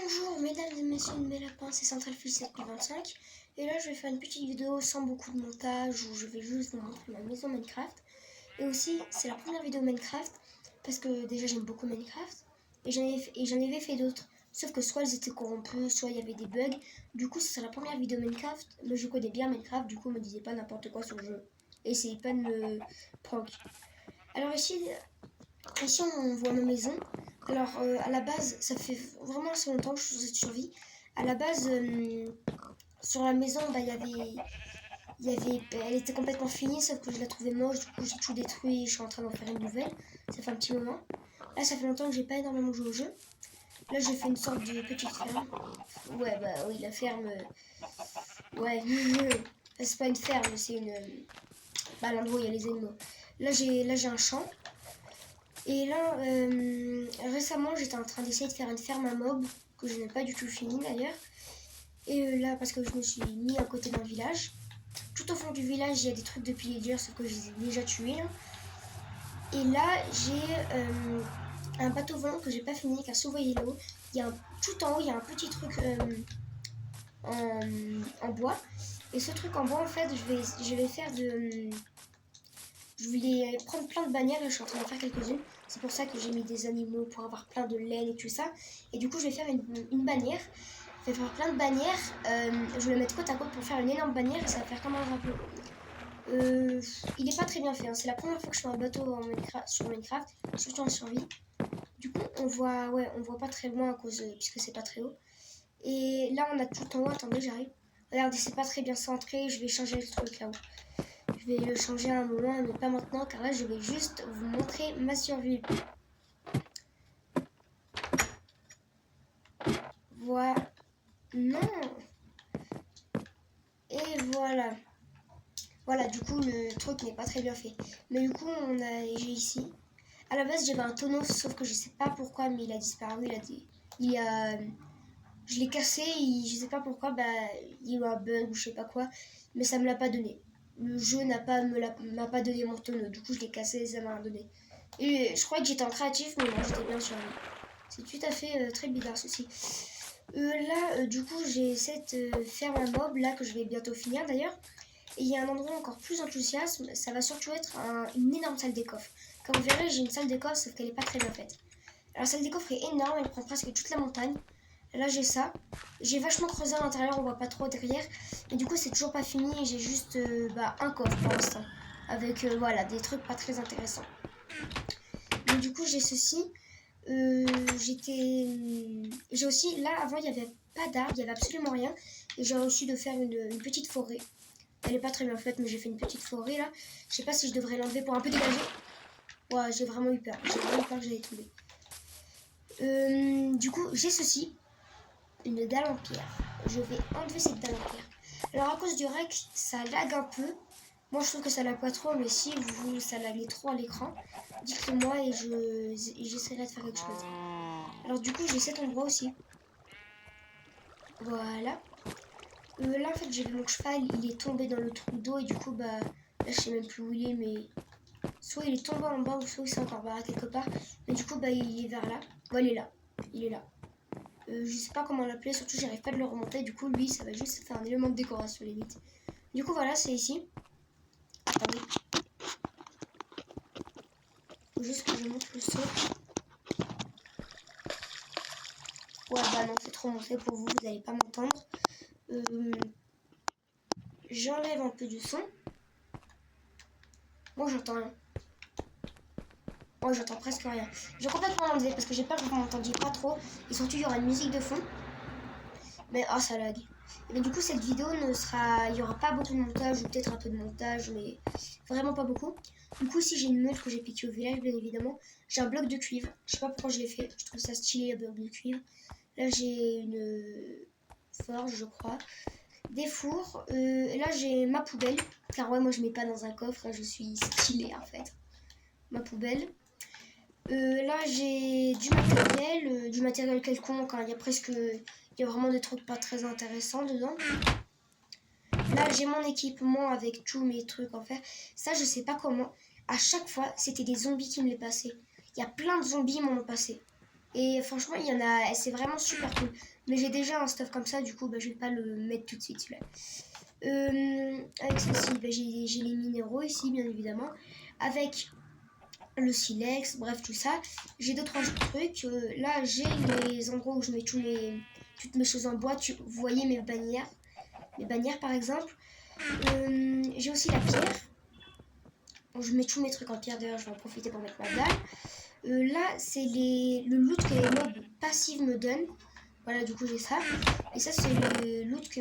Bonjour mesdames et messieurs, mes lapins, c'est Centralfish 725 et là je vais faire une petite vidéo sans beaucoup de montage où je vais juste vous montrer ma maison Minecraft. Et aussi c'est la première vidéo Minecraft parce que déjà j'aime beaucoup Minecraft et j'en avais fait d'autres, sauf que soit elles étaient corrompues, soit il y avait des bugs. Du coup c'est la première vidéo Minecraft, mais je connais bien Minecraft, du coup me disais pas n'importe quoi sur le jeu. Essayez pas de me prank. Alors ici on voit ma maison. Alors à la base, ça fait vraiment assez longtemps que je suis sur cette survie. À la base, sur la maison, elle était complètement finie, sauf que je la trouvais moche. Du coup, j'ai tout détruit. Je suis en train d'en faire une nouvelle. Ça fait un petit moment. Là, ça fait longtemps que j'ai pas énormément joué au jeu. Là, j'ai fait une sorte de petite ferme. Ouais, bah oui, la ferme. Ouais, c'est pas une ferme, c'est une. Bah, l'endroit où il y a les animaux. Là, j'ai un champ. Et là, récemment, j'étais en train d'essayer de faire une ferme à mobs, que je n'ai pas du tout fini d'ailleurs. Et là, parce que je me suis mis à côté d'un village. Tout au fond du village, il y a des trucs de pillagers, sauf que je les ai déjà tués. Hein. Et là, j'ai un bateau volant que j'ai pas fini, car si vous voyez là-haut, tout en haut, il y a un petit truc en bois. Et ce truc en bois, en fait, je vais faire de... Je voulais prendre plein de bannières et je suis en train d'en faire quelques-unes. C'est pour ça que j'ai mis des animaux pour avoir plein de laine et tout ça. Et du coup, je vais faire une bannière. Je vais faire plein de bannières. Je vais les mettre côte à côte pour faire une énorme bannière et ça va faire comme un drapeau. Il n'est pas très bien fait. Hein. C'est la première fois que je fais un bateau sur Minecraft, surtout en survie. Du coup, on voit pas très loin puisque c'est pas très haut. Et là, on a tout en haut. Attendez, j'arrive. Regardez, c'est pas très bien centré. Je vais changer le truc là-haut. Je vais le changer à un moment, mais pas maintenant, car là, je vais juste vous montrer ma survie. Voilà. Non. Et voilà. Voilà, du coup, le truc n'est pas très bien fait. Mais du coup, j'ai ici. À la base, j'avais un tonneau, sauf que je sais pas pourquoi, mais il a disparu. Je l'ai cassé, je sais pas pourquoi, il y a eu un bug ou je sais pas quoi, mais ça me l'a pas donné. Le jeu m'a pas donné mon tonneau, du coup je l'ai cassé et ça m'a rien donné. Et je crois que j'étais en créatif, mais non, j'étais bien sur lui. C'est tout à fait très bizarre ceci. Là, du coup, j'ai cette ferme à mob là que je vais bientôt finir d'ailleurs. Et il y a un endroit encore plus enthousiasme, ça va surtout être une énorme salle des coffres. Comme vous verrez, j'ai une salle des coffres, sauf qu'elle est pas très bien faite. Alors la salle des coffres est énorme, elle prend presque toute la montagne. Là j'ai ça. J'ai vachement creusé à l'intérieur, on voit pas trop derrière. Et du coup c'est toujours pas fini et j'ai juste un coffre pour l'instant. Avec voilà, des trucs pas très intéressants. Mais du coup j'ai ceci. J'ai aussi, là avant il n'y avait pas d'arbres, il n'y avait absolument rien. Et j'ai réussi de faire une petite forêt. Elle est pas très bien faite, mais j'ai fait une petite forêt là. Je sais pas si je devrais l'enlever pour un peu dégager. Ouais, j'ai vraiment eu peur. J'ai vraiment eu peur que j'allais tomber. Du coup j'ai ceci. Une dalle en pierre. Je vais enlever cette dalle en pierre. Alors à cause du rec, ça lag un peu. Moi je trouve que ça lag pas trop, mais si vous ça laguait trop à l'écran, dites-le moi et j'essaierai de faire quelque chose. Alors du coup j'ai cet endroit aussi. Voilà. Là en fait j'ai vu mon cheval, il est tombé dans le trou d'eau et du coup là je sais même plus où il est, mais soit il est tombé en bas ou soit il s'est encore barré quelque part. Mais du coup il est vers là. Bon, il est là. Il est là. Je sais pas comment l'appeler, surtout j'arrive pas de le remonter, du coup lui ça va juste faire un élément de décoration limite. Du coup voilà, c'est ici. Attendez. Faut juste que je monte le son. Ouais bah non, c'est trop monté pour vous, vous n'allez pas m'entendre. J'enlève un peu du son. Moi j'entends rien. Moi j'entends presque rien. Je vais complètement l'enlever parce que j'ai peur que vous m'entendiez pas trop. Et surtout il y aura une musique de fond. Mais oh ça lag. Et du coup cette vidéo il y aura pas beaucoup de montage ou peut-être un peu de montage, mais vraiment pas beaucoup. Du coup ici j'ai une meule que j'ai piquée au village bien évidemment. J'ai un bloc de cuivre, je sais pas pourquoi je l'ai fait, je trouve ça stylé un bloc de cuivre. Là j'ai une forge je crois, des fours, et là j'ai ma poubelle, car ouais moi je mets pas dans un coffre, hein, je suis stylée en fait. Ma poubelle. Là j'ai du matériel quelconque, hein. Il y a vraiment des trucs pas très intéressants dedans. Là j'ai mon équipement avec tous mes trucs en fer. Ça je sais pas comment. À chaque fois c'était des zombies qui me les passaient. Il y a plein de zombies qui m'en ont passé. Et franchement, il y en a, c'est vraiment super cool. Mais j'ai déjà un stuff comme ça, du coup, bah, je vais pas le mettre tout de suite celui-là. Avec ceci, bah, j'ai les minéraux ici, bien évidemment. Avec le silex, bref, tout ça. J'ai d'autres trucs. Là, j'ai les endroits où je mets toutes mes choses en bois. Vous voyez mes bannières. Mes bannières, par exemple. J'ai aussi la pierre. Bon, je mets tous mes trucs en pierre, d'ailleurs, je vais en profiter pour mettre ma dalle. Là, c'est le loot que les mobs passifs me donnent. Voilà, du coup, j'ai ça. Et ça, c'est le loot que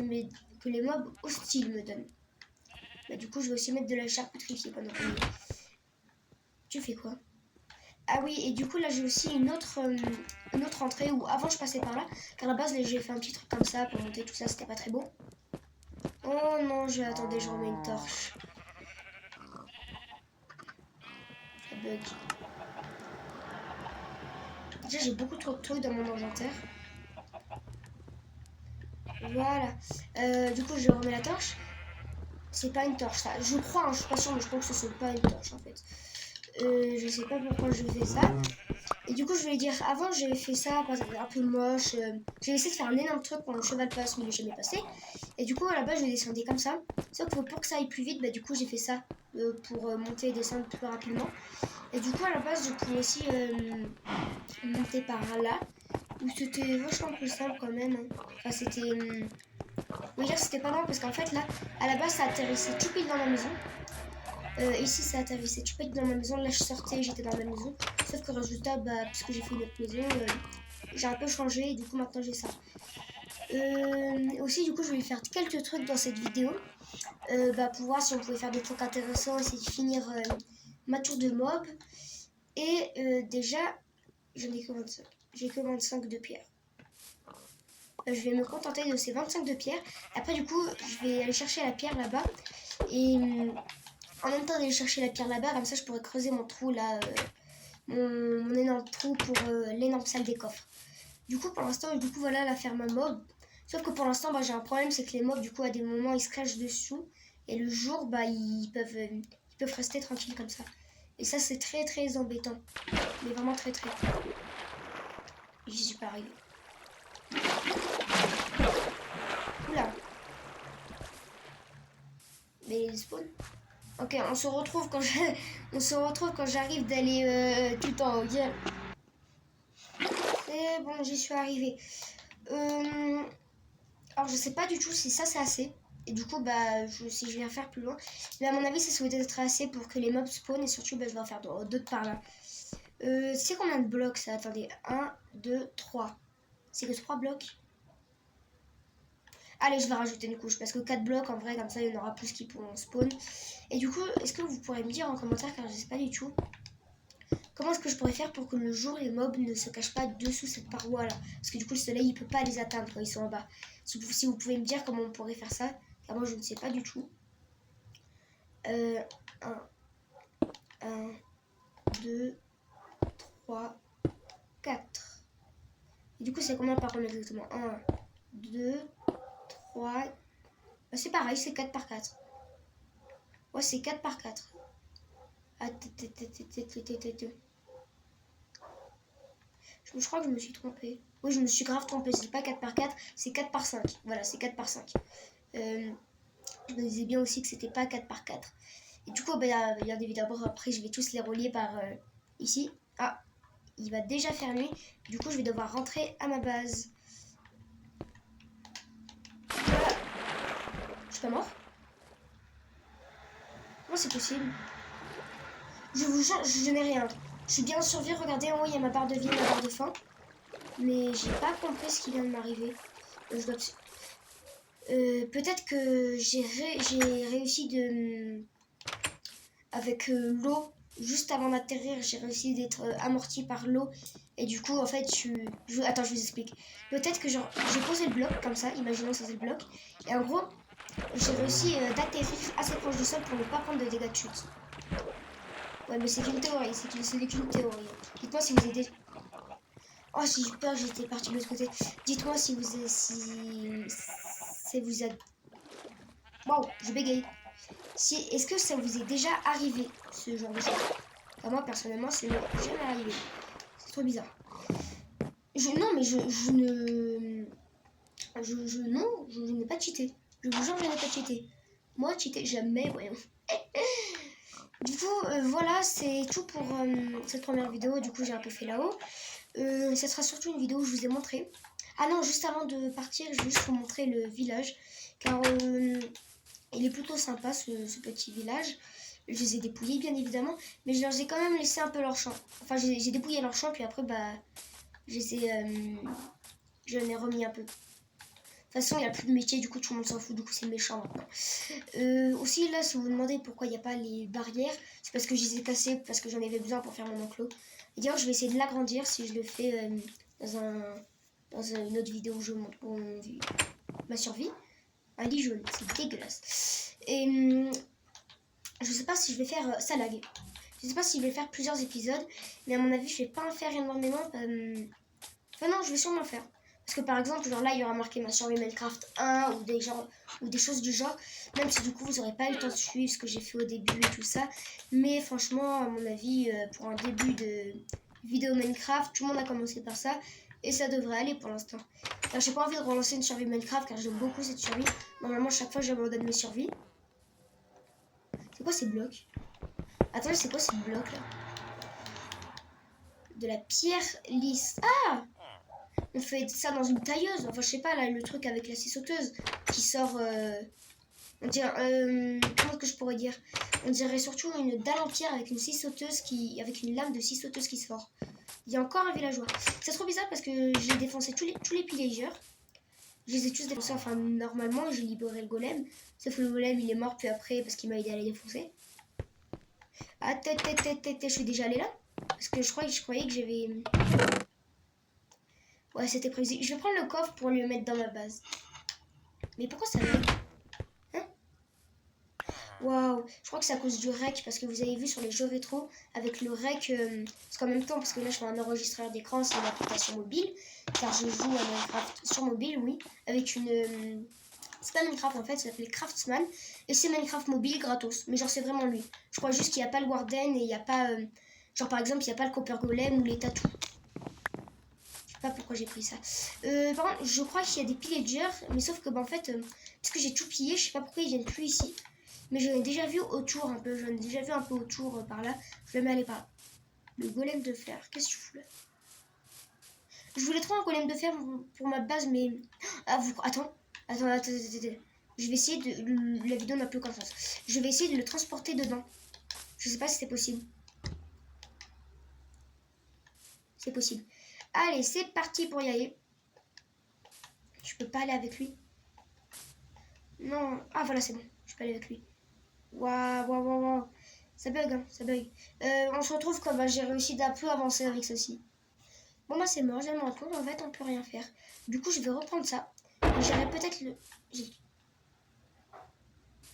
les mobs hostiles me donnent. Bah, du coup, je vais aussi mettre de la charcuterie ici pendant qu'on y est. Tu fais quoi? Ah oui, et du coup, là, j'ai aussi une autre entrée où avant, je passais par là. Car à la base, j'ai fait un petit truc comme ça pour monter tout ça, c'était pas très beau. Oh non, attendez, je remets une torche. Ça bug. Déjà, j'ai beaucoup trop de trucs dans mon inventaire. Voilà. Du coup, je remets la torche. C'est pas une torche, ça. Je crois, hein, je suis pas sûre, mais je crois que ce soit pas une torche, en fait. Je sais pas pourquoi je fais ça. Et du coup, je voulais dire, avant, j'avais fait ça, parce que c'était un peu moche. J'ai essayé de faire un énorme truc quand le cheval passe, mais il est jamais passé. Et du coup, à la base, je descendais comme ça. Sauf que pour que ça aille plus vite, bah, du coup, j'ai fait ça pour monter et descendre plus rapidement. Et du coup, à la base, je pouvais aussi monter par là. Où c'était vachement plus simple quand même. Hein. Enfin, c'était... oui, là, c'était pas grave parce qu'en fait, là, à la base, ça atterrissait tout pile dans ma maison. Ici, ça atterrissait tout pile dans ma maison. Là, je sortais, j'étais dans ma maison. Sauf que résultat, bah, puisque j'ai fait une autre maison, j'ai un peu changé et du coup, maintenant, j'ai ça. Aussi, du coup, je vais faire quelques trucs dans cette vidéo. Bah, pour voir si on pouvait faire des trucs intéressants, essayer de finir ma tour de mob. Et déjà, j'en ai que 25. J'ai que 25 de pierre. Je vais me contenter de ces 25 de pierre. Après, du coup, je vais aller chercher la pierre là-bas. Et en même temps d'aller chercher la pierre là-bas, comme ça, je pourrais creuser mon trou là. Mon énorme trou pour l'énorme salle des coffres. Du coup, pour l'instant, voilà la ferme à mob. Sauf que pour l'instant, bah, j'ai un problème, c'est que les mobs, du coup, à des moments, ils se cachent dessous. Et le jour, bah, ils peuvent rester tranquilles comme ça. Et ça, c'est très, très embêtant. Mais vraiment très, très. J'y suis pas arrivée. Oula. Mais il spawn. Ok, on se retrouve quand j'arrive d'aller tout en haut. Yeah. C'est bon, j'y suis arrivée. Alors je sais pas du tout si ça c'est assez. Et du coup, bah, si je viens faire plus loin. Mais à mon avis, ça doit être assez pour que les mobs spawn. Et surtout, bah, je vais en faire d'autres par là. C'est combien de blocs ça? Attendez, 1, 2, 3. C'est que 3 blocs. Allez, je vais rajouter une couche parce que 4 blocs en vrai, comme ça il y en aura plus qui pourront spawn. Et du coup, est-ce que vous pourrez me dire en commentaire, car je sais pas du tout, comment est-ce que je pourrais faire pour que le jour les mobs ne se cachent pas dessous cette paroi là? Parce que du coup, le soleil il peut pas les atteindre quand ils sont en bas. Si vous pouvez me dire comment on pourrait faire ça, car moi je ne sais pas du tout. 1, 2, 3, 4. Et du coup, c'est combien par rond exactement? 1, 2, 3. Bah, c'est pareil, c'est 4 par 4. Ouais, c'est 4 par 4. Je crois que je me suis trompée. Oui, je me suis grave trompée. C'est pas 4 par 4, c'est 4 par 5. Voilà, c'est 4 par 5. Je me disais bien aussi que c'était pas 4 par 4. Et du coup, bien évidemment, après, je vais tous les relier par ici. Ah, il va déjà faire nuit. Du coup, je vais devoir rentrer à ma base. Voilà. Je suis pas mort? Comment c'est possible? Je vous jure, je n'ai rien. Je suis bien survie. Regardez, en haut, il y a ma barre de vie et ma barre de faim. Mais j'ai pas compris ce qui vient de m'arriver. Peut-être que j'ai réussi de... Avec l'eau, juste avant d'atterrir, j'ai réussi d'être amorti par l'eau. Et du coup, en fait, attends, je vous explique. Peut-être que genre, j'ai posé le bloc comme ça, imaginons que ça c'est le bloc. Et en gros, j'ai réussi d'atterrir assez proche du sol pour ne pas prendre de dégâts de chute. Ouais, mais c'est qu'une théorie, c'est qu'une théorie. Dites-moi si vous êtes... Oh, j'ai eu peur, j'étais partie de l'autre côté. Dites-moi si vous êtes... Waouh, je bégaye. Est-ce que ça vous est déjà arrivé, ce genre de choses? Enfin, moi, personnellement, c'est jamais arrivé. C'est trop bizarre. Non, mais je ne... Non, je n'ai pas cheaté. Je vous jure, je n'ai pas cheaté. Moi, cheater, jamais, voyons. Du coup, voilà, c'est tout pour cette première vidéo. Du coup, j'ai un peu fait là-haut. Ça sera surtout une vidéo où je vous ai montré. Ah non, juste avant de partir, je vais juste vous montrer le village. Car il est plutôt sympa, ce petit village. Je les ai dépouillés, bien évidemment. Mais je leur ai quand même laissé un peu leur champ. Enfin, j'ai dépouillé leur champ, puis après, bah... Je j'en ai remis un peu. De toute façon, il n'y a plus de métier, du coup, tout le monde s'en fout, du coup, c'est méchant maintenant. Aussi, là, si vous vous demandez pourquoi il n'y a pas les barrières, c'est parce que je les ai cassées, parce que j'en avais besoin pour faire mon enclos. Et d'ailleurs, je vais essayer de l'agrandir si je le fais dans une autre vidéo où je montre ma survie. Un lit jaune, c'est dégueulasse. Et je sais pas si je vais faire ça lag. Je sais pas si je vais faire plusieurs épisodes, mais à mon avis, je vais pas en faire énormément. Enfin non, je vais sûrement le faire. Parce que par exemple, genre là, il y aura marqué ma survie Minecraft 1 ou des choses du genre. Même si du coup, vous n'aurez pas eu le temps de suivre ce que j'ai fait au début et tout ça. Mais franchement, à mon avis, pour un début de vidéo Minecraft, tout le monde a commencé par ça. Et ça devrait aller pour l'instant. Alors, j'ai pas envie de relancer une survie Minecraft car j'aime beaucoup cette survie. Normalement, chaque fois, j'abandonne mes survies. C'est quoi ces blocs? Attendez, c'est quoi ces blocs là? De la pierre lisse. Ah! On fait ça dans une tailleuse. Enfin, je sais pas, là, le truc avec la scie sauteuse qui sort... on dirait... comment est-ce que je pourrais dire? On dirait surtout une dalle en pierre avec une scie sauteuse avec une lame de scie sauteuse qui sort. Il y a encore un villageois. C'est trop bizarre parce que j'ai défoncé tous les pillagers. Je les ai tous défoncés. Enfin, normalement, j'ai libéré le golem. Sauf que le golem, il est mort puis après parce qu'il m'a aidé à les défoncer. Ah, je suis déjà allé là? Parce que je croyais que j'avais... Ouais, c'était prévisible. Je vais prendre le coffre pour le mettre dans ma base. Mais pourquoi ça lag? Hein? Waouh, je crois que c'est à cause du rec, parce que vous avez vu sur les jeux rétro, avec le rec, parce qu'en même temps, parce que là je fais un enregistreur d'écran, c'est une application mobile, car je joue à Minecraft sur mobile, oui, avec une... c'est pas Minecraft en fait, ça s'appelle Craftsman, et c'est Minecraft mobile gratos, mais genre c'est vraiment lui. Je crois juste qu'il n'y a pas le Warden et il n'y a pas... genre par exemple, il n'y a pas le Copper Golem ou les tatous. Pas pourquoi j'ai pris ça. Par contre, je crois qu'il y a des pillagers, mais sauf que, bah, en fait, parce que j'ai tout pillé, je sais pas pourquoi ils viennent plus ici. Mais j'en ai déjà vu autour un peu, par là. Je vais m'aller par là. Le golem de fer, qu'est-ce que tu fous là? Je voulais trop un golem de fer pour ma base, mais... Ah, attends. Je vais essayer de... La vidéo n'a plus aucun sens. Je vais essayer de le transporter dedans. Je sais pas si c'est possible. C'est possible. Allez, c'est parti pour y aller. Je peux pas aller avec lui. Non. Ah, voilà, c'est bon. Je peux aller avec lui. Waouh. Ça bug, hein, ça bug. On se retrouve comme j'ai réussi d'un peu avancer avec ceci. Bon, bah, c'est mort. J'ai le retour. En fait, on peut rien faire. Du coup, je vais reprendre ça. Et j'irai peut-être le...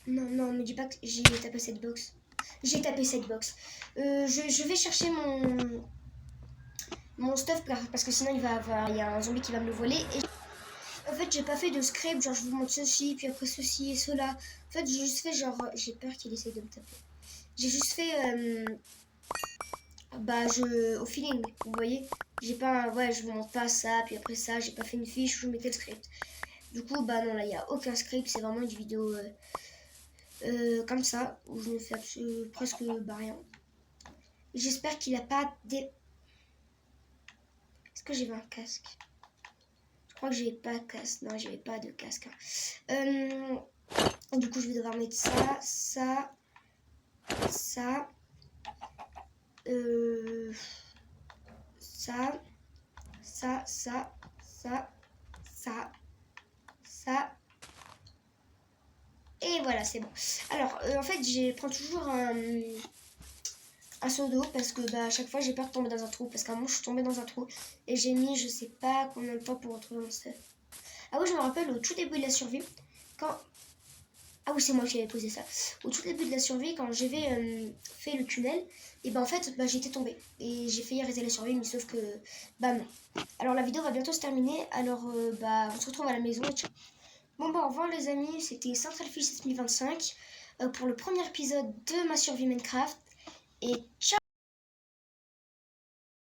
Non, me dis pas que j'ai tapé cette box. J'ai tapé cette box. Je vais chercher mon stuff parce que sinon il y a un zombie qui va me le voler. Et en fait, j'ai pas fait de script, genre je vous montre ceci, puis après ceci et cela. En fait, j'ai juste fait genre... J'ai peur qu'il essaye de me taper. J'ai juste fait... au feeling, vous voyez. J'ai pas... Ouais, je vous montre pas ça, puis après ça, j'ai pas fait une fiche où je mettais le script. Du coup, bah non, là, il n'y a aucun script. C'est vraiment une vidéo comme ça, où je ne fais presque rien. J'espère qu'il a pas des... Est-ce que j'ai un casque? Je crois que j'ai pas de casque. Non, j'avais pas de casque. Du coup, je vais devoir mettre ça, ça, ça, ça. Et voilà, c'est bon. Alors, en fait, je prends toujours un seau d'eau parce que à chaque fois, j'ai peur de tomber dans un trou. Parce qu'à un moment, je suis tombée dans un trou et j'ai mis, je sais pas combien de temps pour retrouver mon stuff. Ah oui, je me rappelle au tout début de la survie, quand... Ah oui, c'est moi qui avais posé ça. Au tout début de la survie, quand j'avais fait le tunnel, et ben en fait, j'étais tombée. Et j'ai failli arrêter la survie, mais sauf que... non. Alors la vidéo va bientôt se terminer, alors on se retrouve à la maison et ciao. Bon au revoir les amis, c'était CentralFish 7025 pour le premier épisode de ma survie Minecraft. Et ciao.